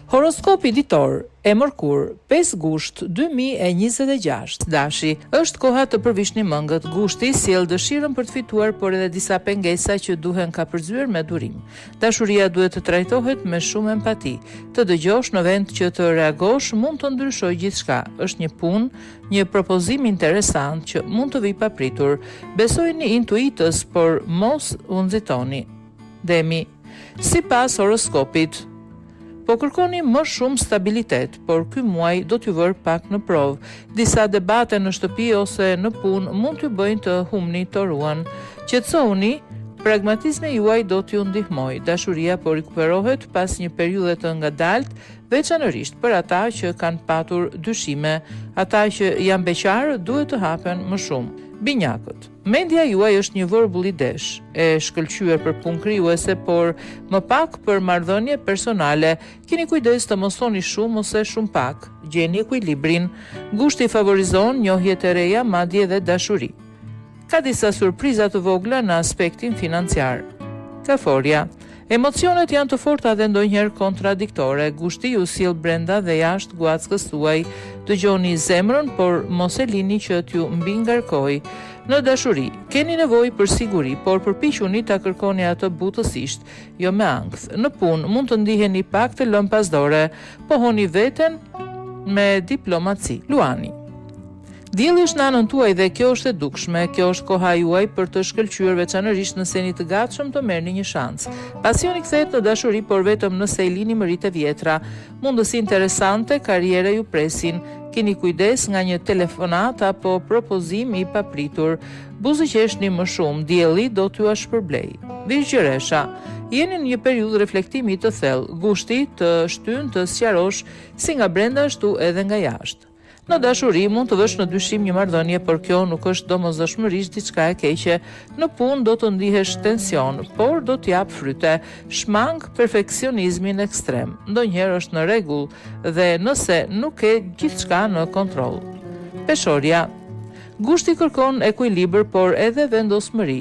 Horoskopi ditor e Mërkur, 5 gusht 2026. Dashi, është koha të përvishni mëngët. Gushti sjell dëshirën për të fituar, por edhe disa pengesa që duhen kapërzyer me durim. Dashuria duhet të trajtohet me shumë empati. Të dëgjosh në vend që të reagosh mund të ndryshojë gjithçka. Është një punë, një propozim interesant që mund të vijë papritur. Besojini intuitës, por mos u nxitoni. Demi, sipas horoskopit, po kërkoni më shumë stabilitet, por ky muaj do t'ju vërë pak në provë. Disa debate në shtëpi ose në punë mund t'ju bëjnë të humni të ruan. Qetësoni, pragmatizmi juaj do t'ju ndihmoj. Dashuria po rikuperohet pas një periudhe të ngadalt, veçanërisht për ata që kanë patur dyshime. Ata që janë beqarë duhet të hapen më shumë. Binjakët. Mendja juaj është një vërbull i desh, e shkëlqyer për punë krijuese, por më pak për marrëdhënie personale. Keni kujdes të mos thoni shumë ose shumë pak. Gjeni ekuilibrin. Gushti favorizon njohjet e reja, madje edhe dashuri. Ka disa surpriza të vogla në aspektin financiar. Kaforia. Emocionet janë të forta dhe ndonjëherë kontradiktore. Gushti ju sjell brenda dhe jashtë guackës tuaj. Dëgjoni zemrën, por mos e lini që t'ju mbi ngarkojë. Në dashuri, keni nevojë për siguri, por përpiquni ta kërkoni atë butësisht, jo me ankth. Në punë mund të ndiheni pak të lëmë pasdore, pohoni veten me diplomaci. Luani. Dielli është në anën tuaj dhe kjo është e dukshme. Kjo është koha juaj për të shkëlqyer, veçanërisht nëse jeni të gatshëm të merrni një shans. Pasioni kthehet në dashuri, por vetëm nëse i lini mëritë e vjetra. Mundësi interesante karriere ju presin. Keni kujdes nga një telefonat apo propozim i papritur. Buzëqeshni më shumë, dielli do t'ju shpërblej. Virgjëresha. Jeni në një periudhë reflektimi të thellë. Gushti të shtyn të sqarosh si nga brenda ashtu edhe nga jashtë. Në dashuri mund të vësh në dyshim një marrëdhënie, por kjo nuk është domosdoshmërisht diçka e keqe. Në punë do të ndihesh tension, por do t'jap fryte. Shmang perfeksionizmin ekstrem. Ndonjëherë është në rregull dhe nëse nuk ke gjithçka në kontroll. Peshoria. Gushti kërkon ekuilibër, por edhe vendosmëri.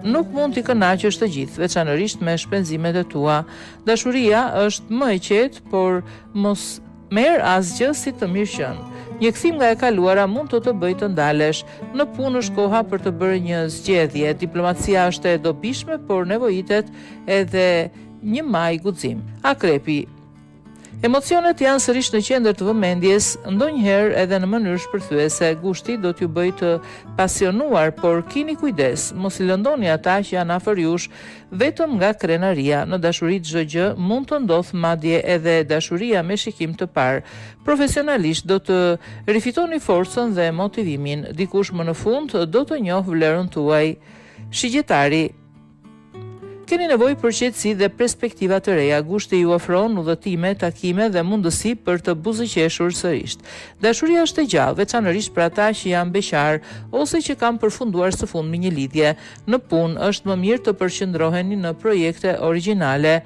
Nuk mund t'i kënaqësh të gjithë, veçanërisht me shpenzimet e tua. Dashuria është më e qetë, por mos merr asgjë si të mirëqenë. Një kthim nga e kaluara mund të bëjë të ndalesh. Në punë është koha për të bërë një zgjedhje. Diplomacia është e dobishme, por nevojitet edhe një maj guxim. Akrepi. Emocionet janë sërish në qendër të vëmendjes, ndonjëherë edhe në mënyrë shpërthyese. Gushti do t'ju bëjë të pasionuar, por keni kujdes, mos i lëndoni ata që janë afër jush vetëm nga krenaria. Në dashuri çdo gjë mund të ndodhë, madje edhe dashuria me shikim të parë. Profesionalisht do të rifitoni forcën dhe motivimin. Dikush më në fund do të njohë vlerën tuaj. Shigjetari. Keni nevojë për qetësi dhe perspektiva të reja. Gushti ju ofron udhëtime, takime dhe mundësi për të buzëqeshur sërish. Dashuria është e gjallë, veçanërisht për ata që janë beqar ose që kanë përfunduar së fundmi një lidhje. Në punë është më mirë të përqendroheni në projekte origjinale.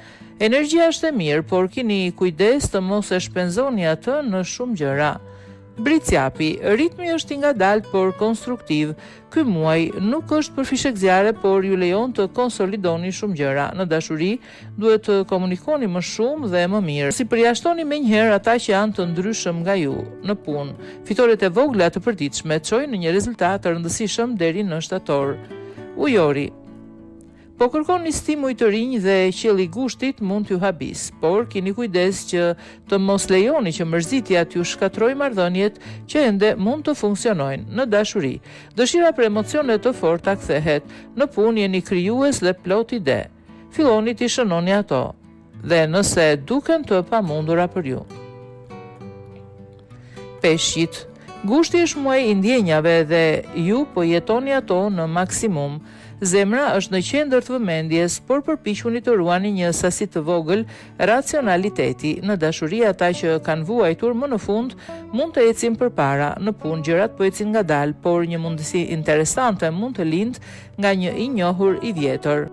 Energjia është e mirë, por keni kujdes të mos e shpenzoni atë në shumë gjëra. Bricjapi, ritmi është i ngadalt por konstruktiv. Ky muaj nuk është për fishek zjarre, por ju lejon të konsolidoni shumë gjëra. Në dashuri duhet të komunikoni më shumë dhe më mirë. Si përjashtoni menjëherë ata që janë të ndryshëm nga ju. Në punë, fitoret e vogla të përditshme çojnë në një rezultat të rëndësishëm deri në shtator. Ujori. Po kërkoni stimuj të rinj dhe qielli i gushtit mund t'ju habis, por keni kujdes që të mos lejoni që mërzitja t'ju shkatrojë marrëdhëniet që ende mund të funksionojnë. Në dashuri, dëshira për emocione të forta kthehet. Në punë jeni krijues dhe plot ide. Filloni t'i shënoni ato, dhe nëse duken të pamundura për ju. Peshqit. Gushti është muaj i ndjenjave dhe ju po jetoni ato në maksimum. Zemra është në qendër të vëmendjes, por përpiquni të ruani një sasi të vogël racionaliteti. Në dashuri ata që kanë vuajtur më në fund mund të ecin përpara. Në punë gjërat po ecin ngadalë, por një mundësi interesante mund të lindë nga një i njohur i vjetër.